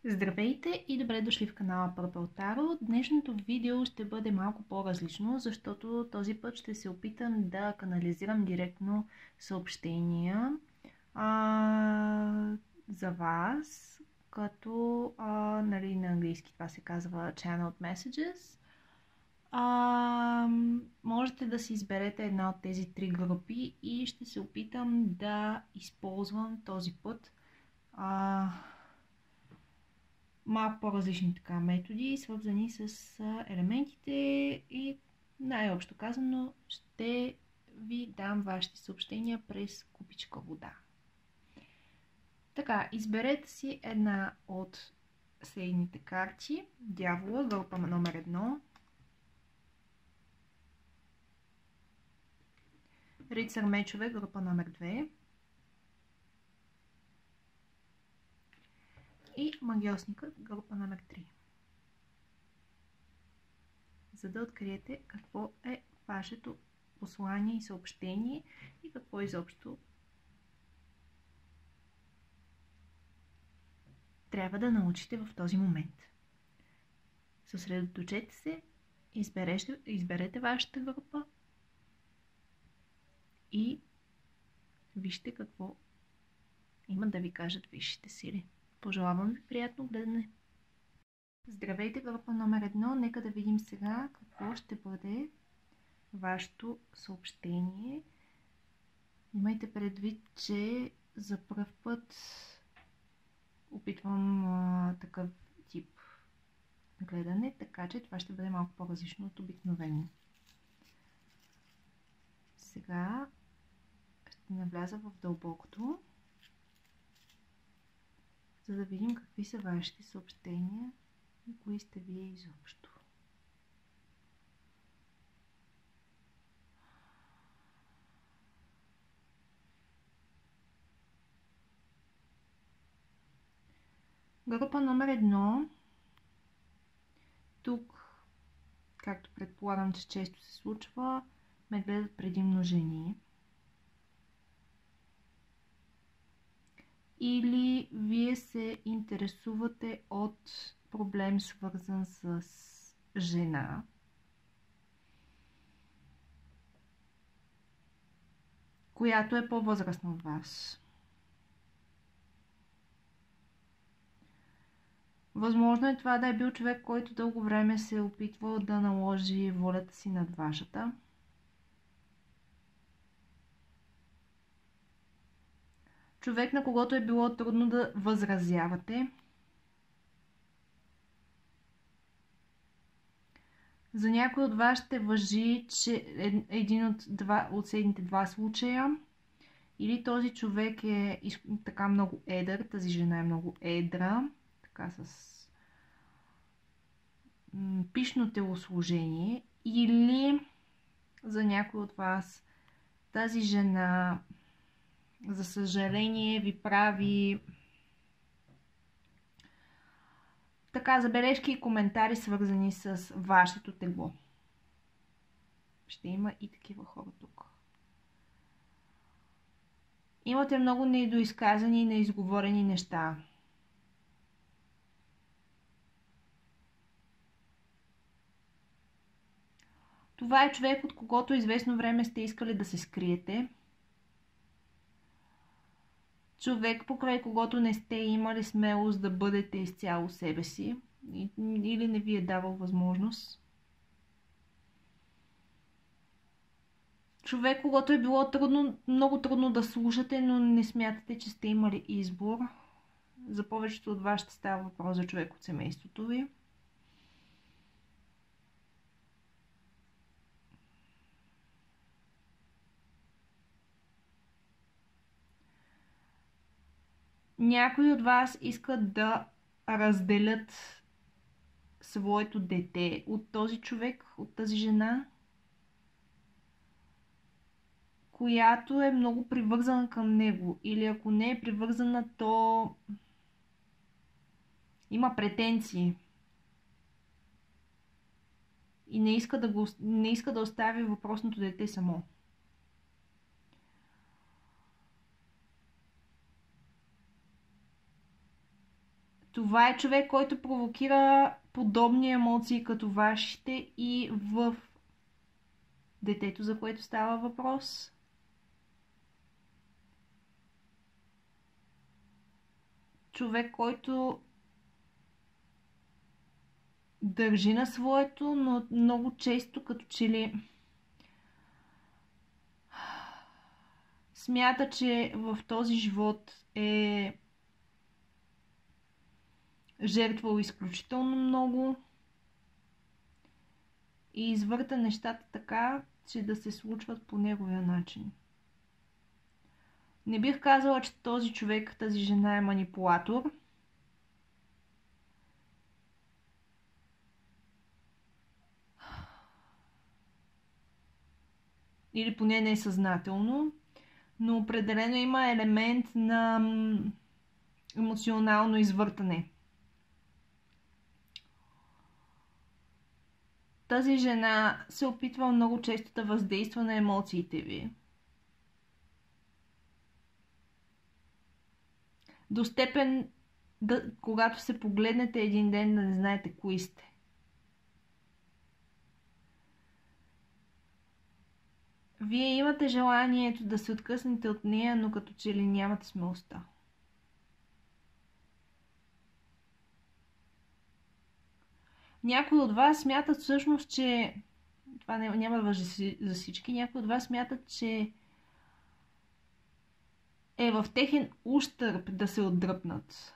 Здравейте и добре дошли в канала Purple Tarot. Днешното видео ще бъде малко по-различно, защото този път ще се опитам да канализирам директно съобщения за вас, като нали, на английски това се казва Channeled Messages. Можете да си изберете една от тези три групи и ще се опитам да използвам този път малко по-различни така методи, свързани с елементите и най-общо казано ще ви дам вашите съобщения през купичка вода. Така, изберете си една от следните карти. Дявола, група номер 1. Рицар мечове, група номер 2. И магиосникът, група номер 3. За да откриете какво е вашето послание и съобщение и какво изобщо трябва да научите в този момент. Съсредоточете се, изберете вашата група и вижте какво имат да ви кажат висшите сили. Пожелавам ви приятно гледане! Здравейте, група номер 1. Нека да видим сега какво ще бъде вашето съобщение. Имайте предвид, че за пръв път опитвам такъв тип гледане, така че това ще бъде малко по-различно от обикновено. Сега ще навляза в дълбокото, за да видим какви са вашите съобщения и кои сте вие изобщо. Група номер 1. Тук, както предполагам, че често се случва, ме гледат предимно жени. Или вие се интересувате от проблем, свързан с жена. Която е по-възрастна от вас. Възможно е това да е бил човек, който дълго време се е опитвал да наложи волята си над вашата. Човек, на когото е било трудно да възразявате. За някой от вас ще важи, че един от следните два случая, или този човек е така много едър, тази жена е много едра, така с пишно телосложение, или за някой от вас тази жена, за съжаление, ви прави така забележки и коментари, свързани с вашето тегло. Ще има и такива хора тук. Имате много недоизказани и неизговорени неща. Това е човек, от когото известно време сте искали да се скриете. Човек, покрай когото не сте имали смелост да бъдете изцяло себе си. Или не ви е давал възможност. Човек, когато е било трудно, много трудно да слушате, но не смятате, че сте имали избор. За повечето от вас ще става въпрос за човек от семейството ви. Някои от вас искат да разделят своето дете от този човек, от тази жена, която е много привързана към него. Или ако не е привързана, то има претенции. И не иска да остави въпросното дете само. Това е човек, който провокира подобни емоции като вашите и в детето, за което става въпрос. Човек, който държи на своето, но много често като че ли смята, че в този живот е жертвал изключително много и извърта нещата така, че да се случват по неговия начин. Не бих казала, че този човек, тази жена е манипулатор. Или поне не е съзнателно. Но определено има елемент на емоционално извъртане. Тази жена се опитва много често да въздейства на емоциите ви. До степен, когато се погледнете един ден, да не знаете кои сте. Вие имате желанието да се откъснете от нея, но като че ли нямате смелостта. Някои от вас смятат всъщност, че това няма да важи за всички. Някои от вас смятат, че е в техен ущърб да се отдръпнат.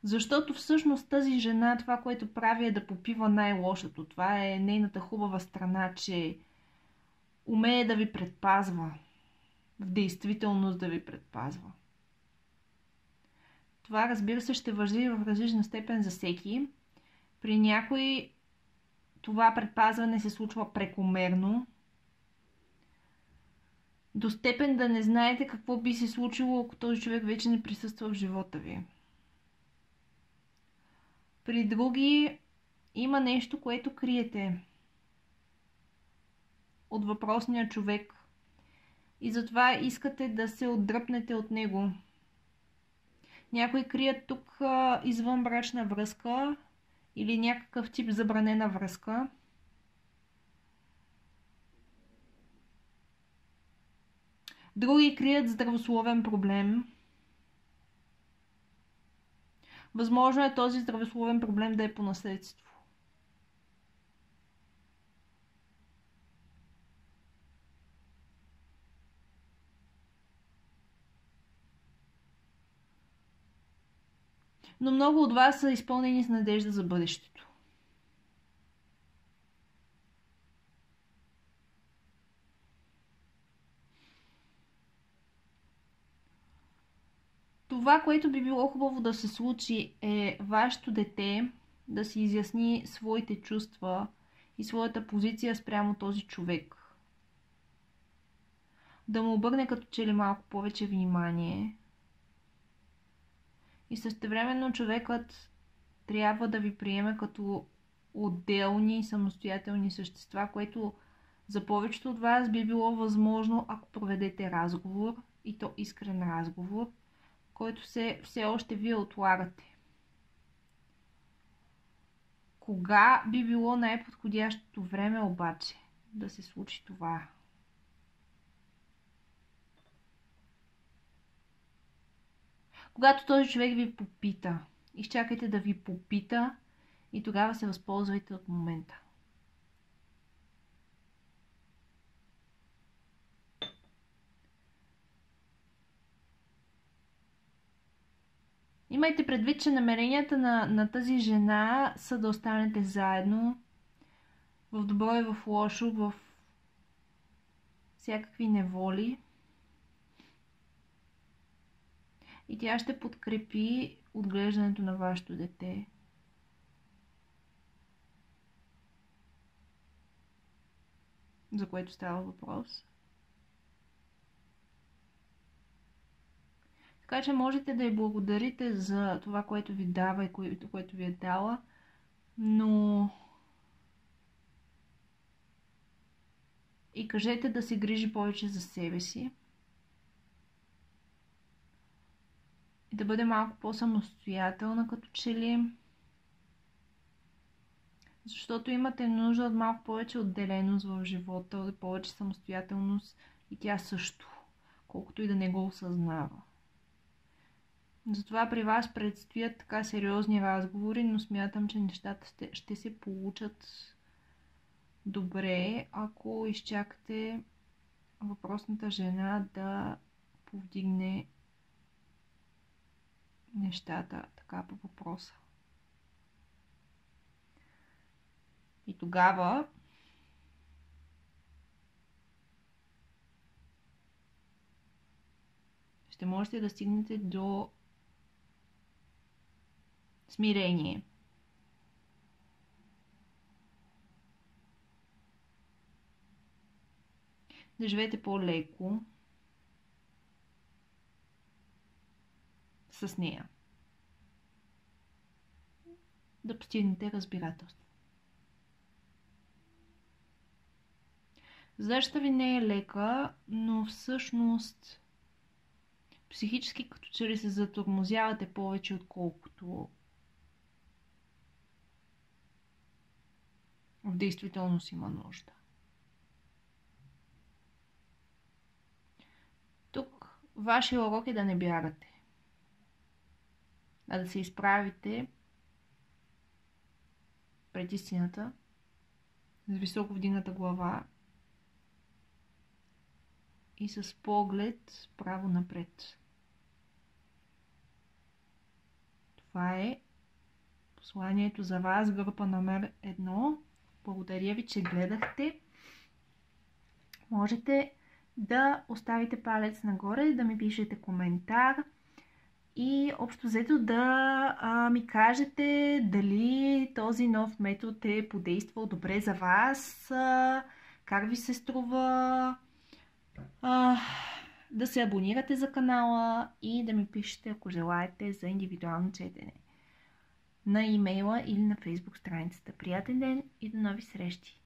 Защото всъщност тази жена, това, което прави, е да попива най-лошото. Това е нейната хубава страна, че умее да ви предпазва. В действителност да ви предпазва. Това, разбира се, ще важи в различна степен за всеки. При някой това предпазване се случва прекомерно. До степен да не знаете какво би се случило, ако този човек вече не присъства в живота ви. При други има нещо, което криете от въпросния човек и затова искате да се отдръпнете от него. Някои крият тук извънбрачна връзка или някакъв тип забранена връзка. Други крият здравословен проблем. Възможно е този здравословен проблем да е по наследство. Но много от вас са изпълнени с надежда за бъдещето. Това, което би било хубаво да се случи, е вашето дете да си изясни своите чувства и своята позиция спрямо този човек. Да му обърне като че ли малко повече внимание. И същевременно човекът трябва да ви приеме като отделни самостоятелни същества, което за повечето от вас би било възможно, ако проведете разговор, и то искрен разговор, който все още вие отлагате. Кога би било най-подходящото време обаче да се случи това? Когато този човек ви попита. Изчакайте да ви попита и тогава се възползвайте от момента. Имайте предвид, че намеренията на тази жена са да останете заедно в добро и в лошо, в всякакви неволи. И тя ще подкрепи отглеждането на вашето дете. За което става въпрос. Така че можете да й благодарите за това, което ви дава и което ви е дала, но и кажете да се грижи повече за себе си. да бъде малко по-самостоятелна като че ли. Защото имате нужда от малко повече отделеност в живота, от повече самостоятелност и тя също, колкото и да не го осъзнава. Затова при вас предстоят така сериозни разговори, но смятам, че нещата ще се получат добре, ако изчакате въпросната жена да повдигне нещата така по въпроса. И тогава ще можете да стигнете до смирение. Да живеете по-леко с нея. Да постигнете разбирателство. Задачата ви не е лека, но всъщност психически като че ли се затормозявате повече, отколкото в действителност има нужда. Тук вашия урок е да не бягате, а да се изправите пред истината с високо вдигната глава и с поглед право напред. Това е посланието за вас, група номер 1. Благодаря ви, че гледахте. Можете да оставите палец нагоре, да ми пишете коментар и общо взето да ми кажете дали този нов метод е подействал добре за вас, как ви се струва, да се абонирате за канала и да ми пишете, ако желаете, за индивидуално четене на имейла или на фейсбук страницата. Приятен ден и до нови срещи!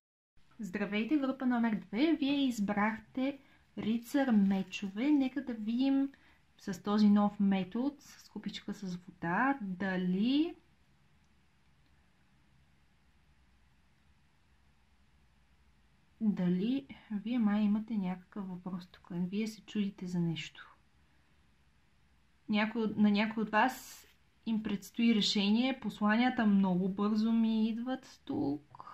Здравейте, група номер 2! Вие избрахте рицар мечове. Нека да видим с този нов метод, с купичка с вода, дали вие май имате някакъв въпрос тук. Вие се чудите за нещо. На някой от вас им предстои решение. Посланията много бързо ми идват тук.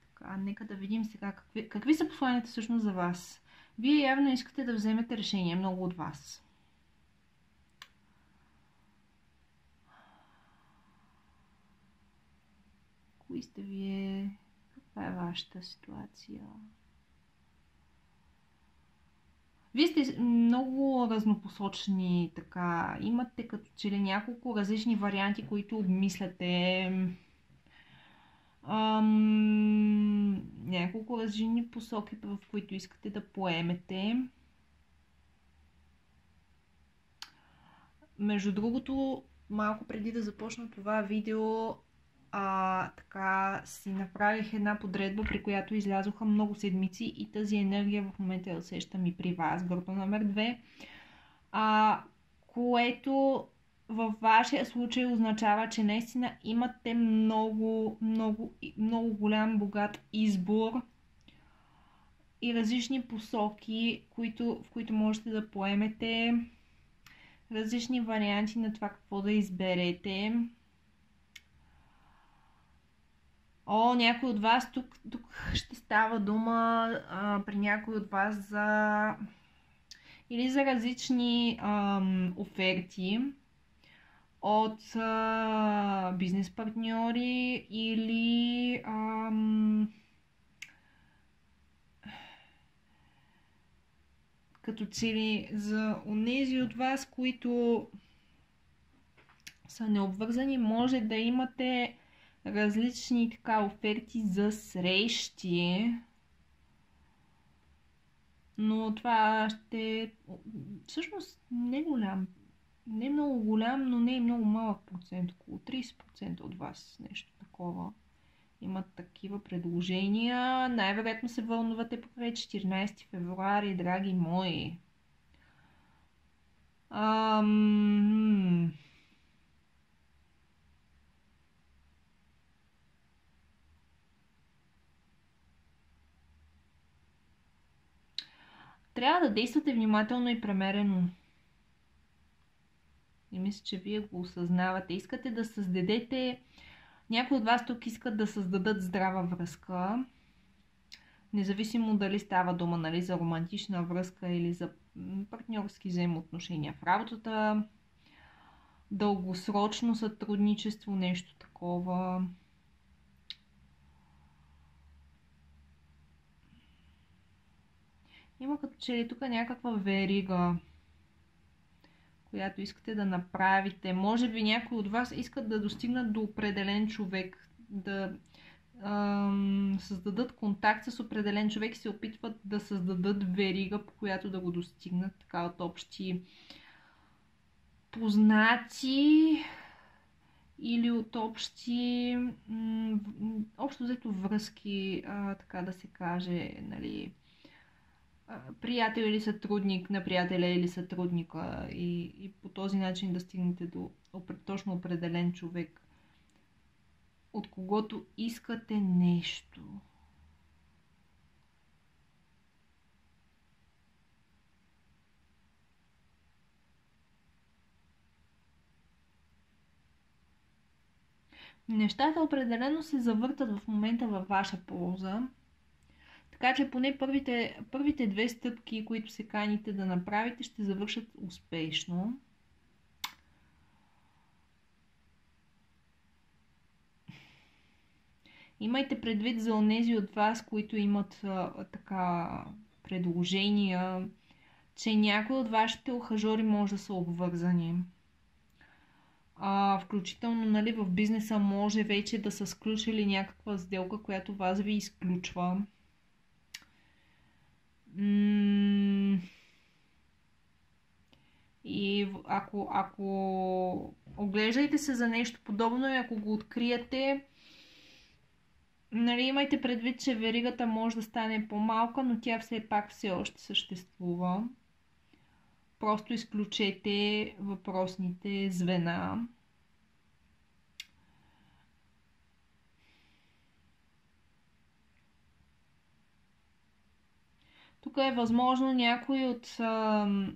Така, нека да видим сега какви са посланията всъщност за вас. Вие явно искате да вземете решение, много от вас. Кои сте вие? Каква е вашата ситуация? Вие сте много разнопосочни, така. Имате като че ли няколко различни варианти, които обмисляте. Няколко различни посоки, в които искате да поемете. Между другото, малко преди да започна това видео, така си направих една подредба, при която излязоха много седмици и тази енергия в момента я усещам и при вас, група номер 2, което във вашия случай означава, че наистина имате много, много, много голям, богат избор и различни посоки, в които можете да поемете, различни варианти на това какво да изберете. Някой от вас, тук ще става дума при някой от вас или за различни оферти от бизнес партньори или като цели за онези от вас, които са необвързани, може да имате различни така оферти за срещи, но това ще всъщност не е много голям, но не е много малък процент, около 30% от вас, нещо такова, имат такива предложения. Най-вероятно се вълнувате покрай 14 февруари, драги мои. трябва да действате внимателно и премерено. И мисля, че вие го осъзнавате. Искате да създадете... Някои от вас тук искат да създадат здрава връзка. Независимо дали става дума, нали, за романтична връзка или за партньорски взаимоотношения в работата. Дългосрочно сътрудничество, нещо такова. Има като че ли тук някаква верига, която искате да направите. Може би някои от вас искат да достигнат до определен човек, да създадат контакт с определен човек и се опитват да създадат верига, по която да го достигнат, така от общи познати или от общи общо взето връзки, така да се каже, нали, приятел или сътрудник на приятеля или сътрудника и по този начин да стигнете до точно определен човек, от когото искате нещо. Нещата определено се завъртат в момента във ваша полза. Така че поне първите две стъпки, които се каните да направите, ще завършат успешно. Имайте предвид за онези от вас, които имат така предложения, че някои от вашите ухажори може да са обвързани. Включително, нали, в бизнеса може вече да са сключили някаква сделка, която вас ви изключва. И ако оглеждайте се за нещо подобно и ако го откриете, нали, имайте предвид, че веригата може да стане по-малка, но тя все още съществува. Просто изключете въпросните звена. Тук е възможно някои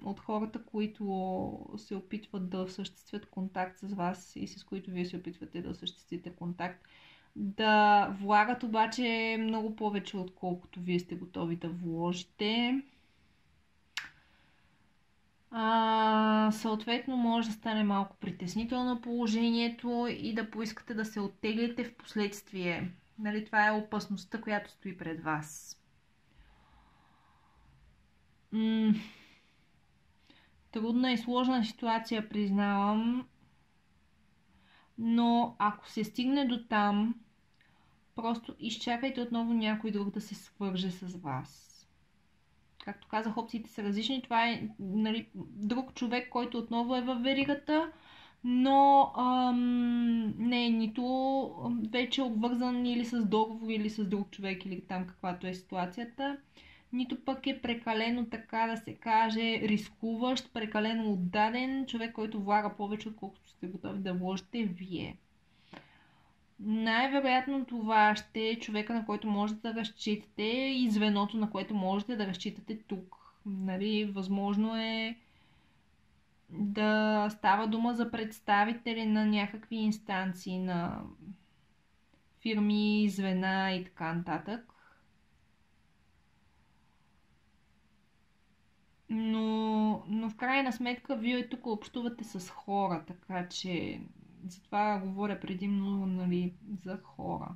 от хората, които се опитват да осъществят контакт с вас и с които вие се опитвате да осъществите контакт, да влагат обаче много повече, отколкото вие сте готови да вложите. Съответно може да стане малко притеснително положението и да поискате да се оттеглите в последствие. Нали, това е опасността, която стои пред вас. Трудна и сложна ситуация, признавам. Но ако се стигне до там, просто изчакайте отново някой друг да се свърже с вас. Както казах, опциите са различни. Това е, нали, друг човек, който отново е във веригата, но не е нито вече обвързан или с договор, или с друг човек, или там каквато е ситуацията, нито пък е прекалено, така да се каже, рискуващ, прекалено отдаден човек, който влага повече, отколкото сте готови да вложите вие. Най-вероятно това ще е човека, на който можете да разчитате и звеното, на което можете да разчитате тук. Нали, възможно е да става дума за представители на някакви инстанции, на фирми, звена и така нататък. Но в крайна сметка вие тук общувате с хора, така че затова говоря предимно, нали, за хора.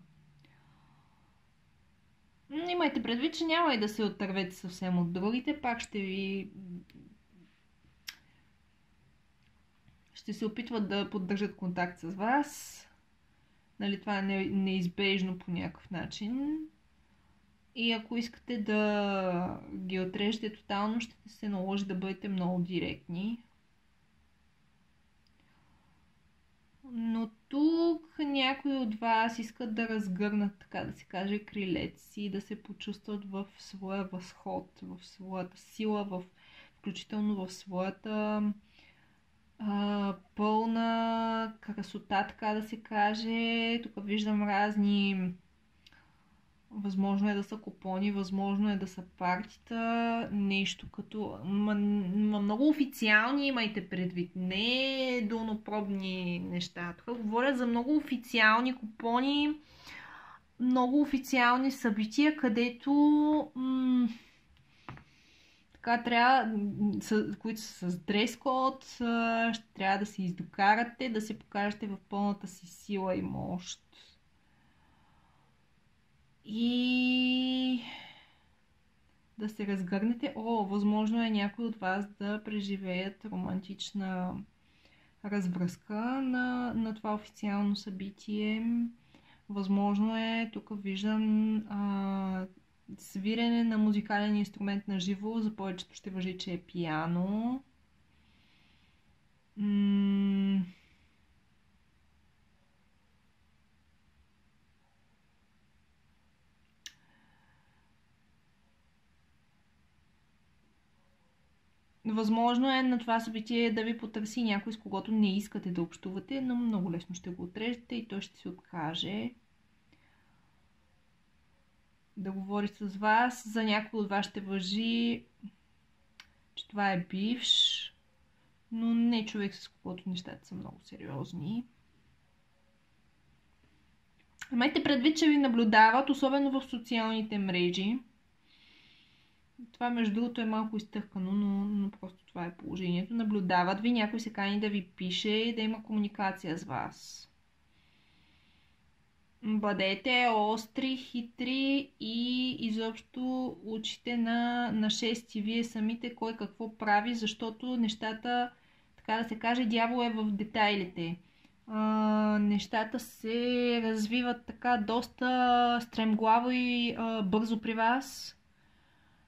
Имайте предвид, че няма и да се отървете съвсем от другите, пак ще се опитват да поддържат контакт с вас. Нали, това е неизбежно по някакъв начин. И ако искате да ги отрежете тотално, ще се наложи да бъдете много директни. Но тук някои от вас искат да разгърнат, така да се каже, крилете си, да се почувстват в своя възход, в своята сила, включително в своята пълна красота, така да се каже. Тук виждам разни възможно е да са купони, възможно е да са партита, нещо като... много официални имайте предвид, не долнопробни неща. Тук говоря за много официални купони, много официални събития, където така трябва, които са с дрес-код, ще трябва да се издокарате, да се покажете в пълната си сила и мощ. И да се разгърнете. Възможно е някой от вас да преживеят романтична развръзка на това официално събитие. Възможно е, тук виждам свирене на музикален инструмент на живо. За повечето ще важи, че е пиано. Възможно е на това събитие да ви потърси някой, с когото не искате да общувате, но много лесно ще го отрежете и той ще се откаже да говори с вас. За някой от вас ще важи, че това е бивш, но не човек, с когото нещата са много сериозни. Имайте предвид, че ви наблюдават, особено в социалните мрежи. Това, между другото, е малко изтъркано, но просто това е положението. Наблюдават ви, някой се кани да ви пише и да има комуникация с вас. Бъдете остри, хитри и изобщо учите на шести вие самите кой какво прави, защото нещата, така да се каже, дявол е в детайлите. Нещата се развиват така доста стремглаво и бързо при вас.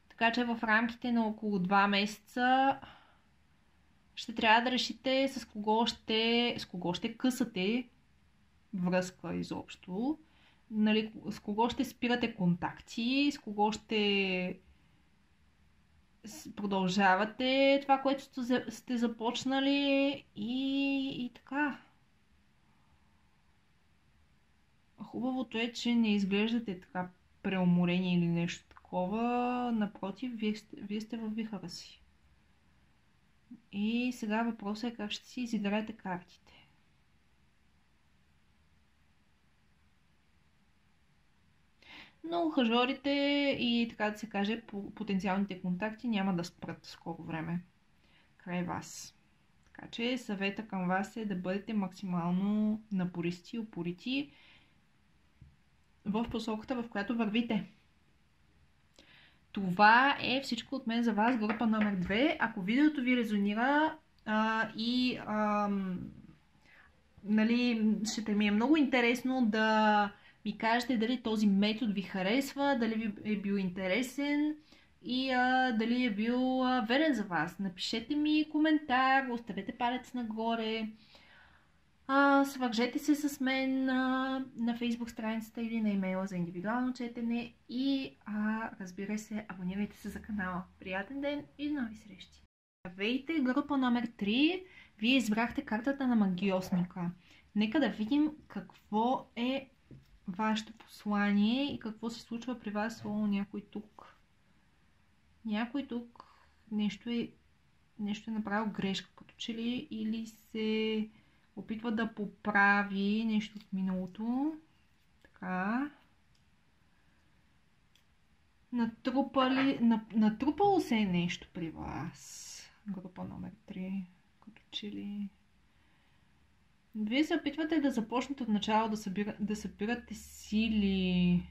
Така че в рамките на около 2 месеца ще трябва да решите с кого ще късате връзка изобщо. Нали, с кого ще спирате контакти, с кого ще продължавате това, което сте започнали и така. Хубавото е, че не изглеждате така преуморени или нещо такова. Напротив, вие сте във вихъра си. И сега въпросът е как ще си изиграете картите. Но ухажорите и, така да се каже, потенциалните контакти няма да спрат скоро време край вас. Така че съвета към вас е да бъдете максимално напористи и упорити в посоката, в която вървите. Това е всичко от мен за вас, група номер 2. Ако видеото ви резонира нали, ще ми е много интересно да ми кажете дали този метод ви харесва, дали ви е бил интересен и дали е бил верен за вас. Напишете ми коментар, оставете палец нагоре, свържете се с мен на Facebook страницата или на имейла за индивидуално четене и разбира се, абонирайте се за канала. Приятен ден и до нови срещи! Здравейте, група номер 3. Вие избрахте картата на магиосника. Нека да видим какво е вашето послание и какво се случва при вас. Някой тук. Някой тук нещо е направил грешка, като че ли, или се опитва да поправи нещо от миналото. Така. Натрупало се е нещо при вас. Група номер 3. Като че ли... Вие се опитвате да започнете от начало да събирате сили.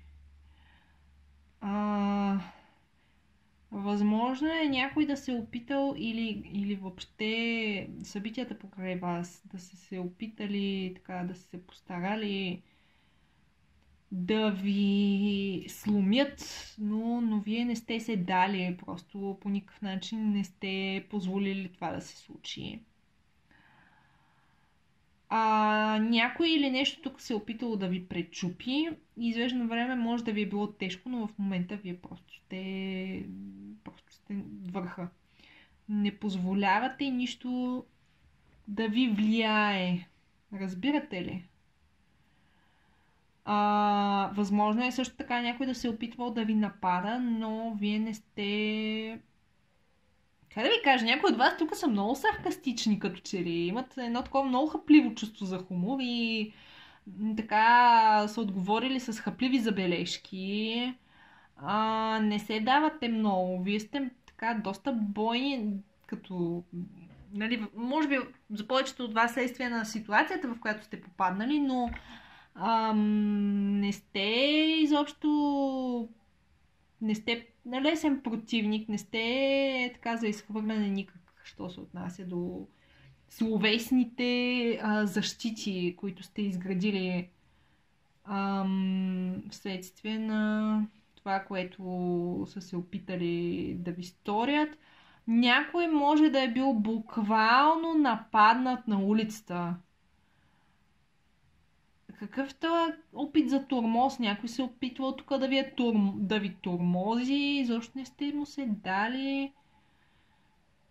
Възможно е някой да се опитал или въобще събитията покрай вас да се опитали, така да се постарали да ви сломят, но вие не сте се дали, просто по никакъв начин не сте позволили това да се случи. Някой или нещо тук се е опитало да ви пречупи и известно време може да ви е било тежко, но в момента вие просто сте върха. Не позволявате нищо да ви влияе. Разбирате ли? Възможно е също така някой да се е опитвал да ви напада, но вие не сте... Как да ви кажа, някои от вас тук са много саркастични като че ли. Имат едно такова много хапливо чувство за хумор и така са отговорили с хапливи забележки. Не се давате много. Вие сте така доста бойни, като... Нали, може би за повечето от вас следствие на ситуацията, в която сте попаднали, но не сте изобщо... Не сте лесен противник, не сте така за изхвърляне никак, що се отнася до словесните защити, които сте изградили вследствие на това, което са се опитали да ви сторят. Някой може да е бил буквално нападнат на улицата. Какъв това опит за тормоз? Някой се опитвал тук да ви тормози, защо не сте му се дали?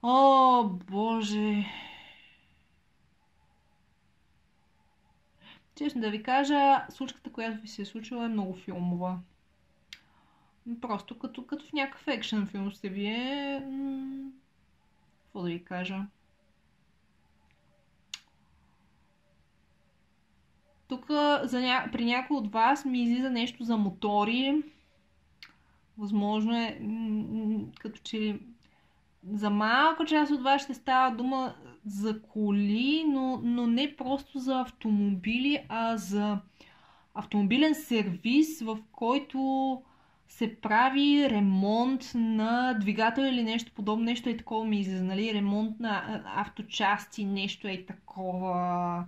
О, Боже! Честно да ви кажа, случката, която ви се е случила, е много филмова. Просто като в някакъв екшен филм сте вие. Какво да ви кажа? Тук при някой от вас ми излиза нещо за мотори. Възможно е, като че за малка част от вас ще става дума за коли, но не просто за автомобили, а за автомобилен сервис, в който се прави ремонт на двигател или нещо подобно. Нещо е такова ми излиза, нали? Ремонт на авточасти, нещо е такова.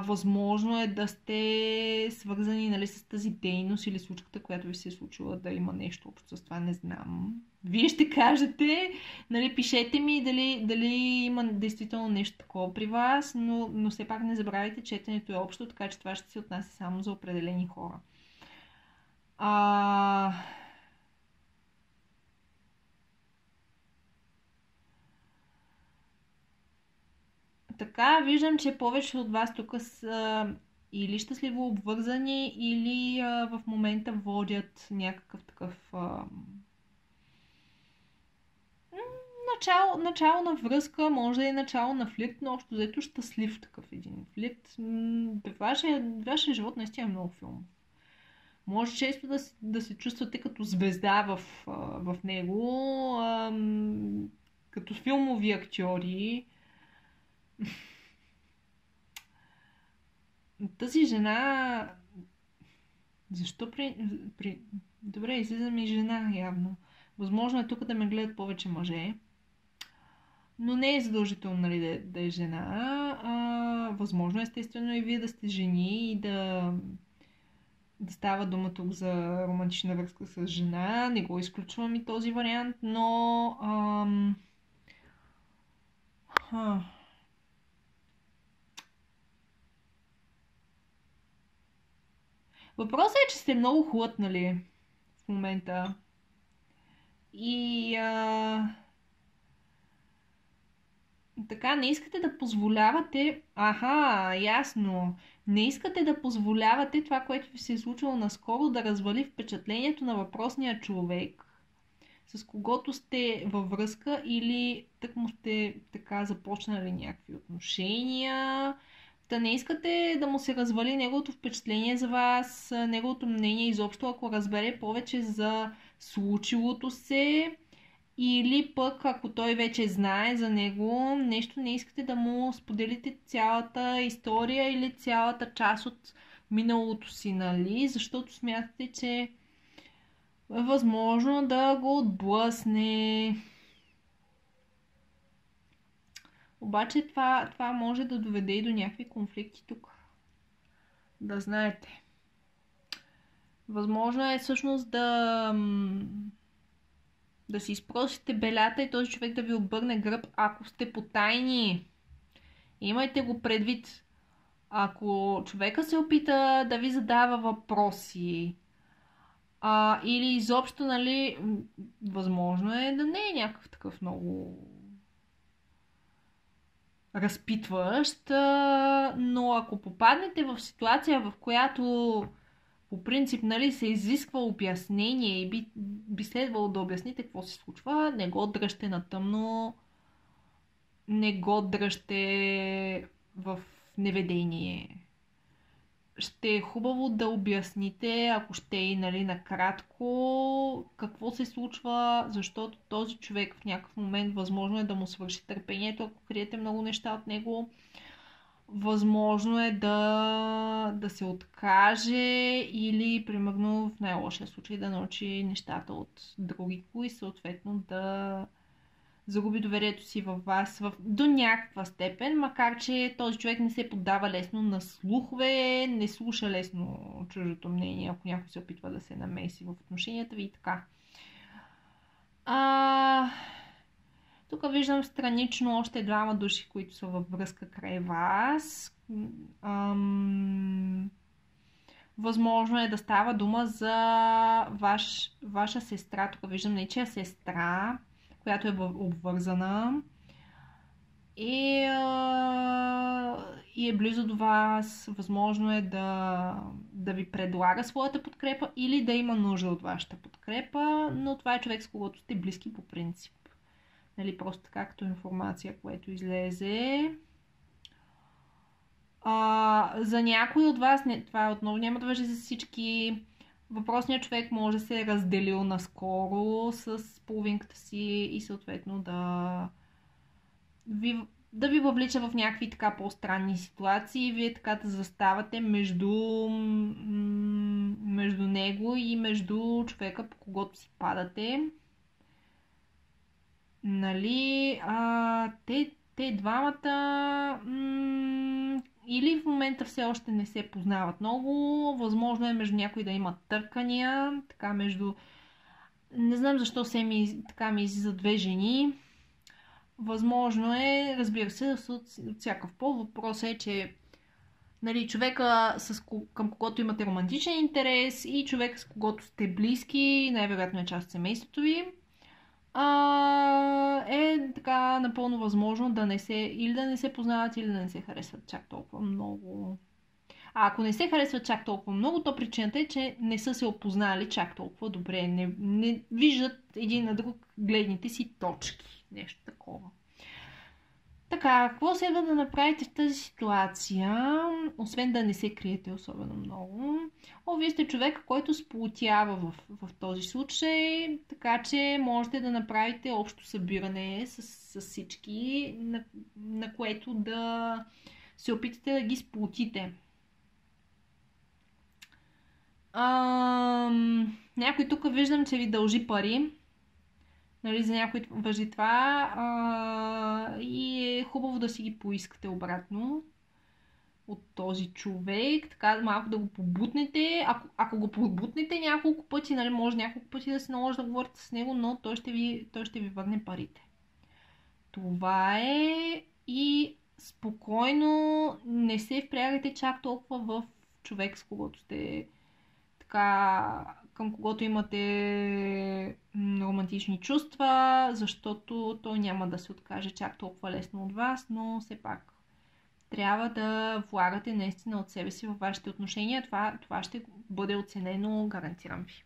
Възможно е да сте свързани, нали, с тази дейност или случката, която ви се е случила, да има нещо общо с това, не знам. Вие ще кажете, нали, пишете ми дали има действително нещо такова при вас, но все пак не забравяйте, четенето е общо, така че това ще се отнася само за определени хора. Така, виждам, че повече от вас тук са или щастливо обвързани, или в момента водят някакъв такъв начало на връзка, може да е начало на флирт, но общо взето щастлив такъв един флирт. Вашия живот наистина е много филм. Може често да се чувствате като звезда в него, като филмови актьори. Тази жена... Защо Добре, излизам и жена явно. Възможно е тук да ме гледат повече мъже. Но не е задължително, нали, да е жена. Възможно естествено и вие да сте жени и да става дума тук за романтична връзка с жена. Не го изключвам и този вариант, но... Въпросът е, че сте много хлътнали в момента. И така, не искате да позволявате... ясно. Не искате да позволявате това, което ви се е случило наскоро, да развали впечатлението на въпросния човек, с когото сте във връзка или тъкмо сте така започнали някакви отношения. Да не искате да му се развали неговото впечатление за вас, неговото мнение изобщо, ако разбере повече за случилото се, или пък ако той вече знае за него нещо, не искате да му споделите цялата история или цялата част от миналото си, нали? Защото смятате, че е възможно да го отблъсне. Обаче това може да доведе и до някакви конфликти тук. Да знаете. Възможно е всъщност да си изпросите белята и този човек да ви обърне гръб, ако сте потайни. Имайте го предвид. Ако човека се опита да ви задава въпроси, или изобщо, нали, възможно е да не е някакъв такъв много разпитващ, но ако попаднете в ситуация, в която по принцип, нали, се изисква обяснение и би следвало да обясните какво се случва, не го дръжте на тъмно, не го дръжте в неведение. Ще е хубаво да обясните, ако ще и, нали, накратко, какво се случва, защото този човек в някакъв момент възможно е да му свърши търпението, ако криете много неща от него. Възможно е да се откаже или, примерно, в най-лошия случай да научи нещата от други и съответно да загуби доверието си във вас до някаква степен, макар че този човек не се поддава лесно на слухове, не слуша лесно чуждото мнение, ако някой се опитва да се намеси в отношенията ви и така. Тук виждам странично още двама души, които са във връзка край вас. Възможно е да става дума за ваша сестра. Тук виждам нечия сестра, която е обвързана и е близо до вас. Възможно е да ви предлага своята подкрепа или да има нужда от вашата подкрепа, но това е човек, с когото сте близки по принцип. Нали, просто така като информация, което излезе. За някой от вас, това отново няма да важи за всички, въпросният човек може да се е разделил наскоро с половинката си и съответно да ви въвлича в някакви така по-странни ситуации. Вие така да заставате между него и между човека, по когото си падате. Нали, те двамата или в момента все още не се познават много, възможно е между някои да имат търкания, така между... Не знам защо така ми излизат две жени. Възможно е, разбира се, от всякакъв пол. Въпросът е, че нали, човека, към когото имате романтичен интерес и човек, с когото сте близки, най-вероятно е част от семейството ви, е така напълно възможно да не се познават или да не се харесват чак толкова много. А ако не се харесват чак толкова много, то причината е, че не са се опознали чак толкова добре. Не виждат един на друг гледните си точки. Нещо такова. Така, какво следва да направите в тази ситуация, освен да не се криете особено много? Вие сте човек, който сплотява в този случай, така че можете да направите общо събиране с всички, на което да се опитате да ги сплотите. Някой тук виждам, че ви дължи пари. Нали, за някой важи това и е хубаво да си ги поискате обратно от този човек, така малко да го побутнете. Ако го побутнете няколко пъти, нали, може няколко пъти да се наложи да говорите с него, но той ще ви върне парите. Това е и спокойно не се впрягайте чак толкова в човек, с когото сте така, към когото имате романтични чувства, защото той няма да се откаже чак толкова лесно от вас, но все пак трябва да влагате наистина от себе си във вашите отношения. Това ще бъде оценено, гарантирам ви.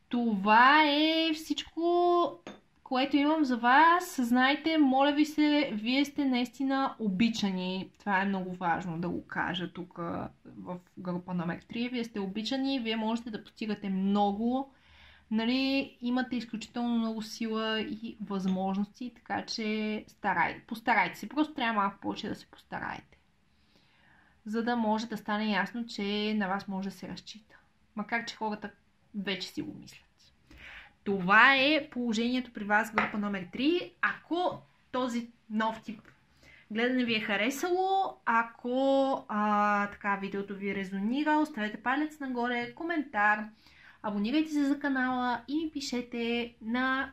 Това е всичко, което имам за вас. Знайте, моля ви се, вие сте наистина обичани. Това е много важно да го кажа тук в група номер 3. Вие сте обичани, вие можете да постигате много. Нали, имате изключително много сила и възможности, така че постарайте се. Просто трябва малко повече да се постараете. За да може да стане ясно, че на вас може да се разчита. Макар че хората вече си го мислят. Това е положението при вас в група номер 3. Ако този нов тип гледане ви е харесало, ако така видеото ви резонира, оставете палец нагоре, коментар, абонирайте се за канала и ми пишете на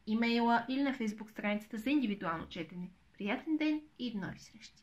имейла или на фейсбук страницата за индивидуално четене. Приятен ден и до нови срещи!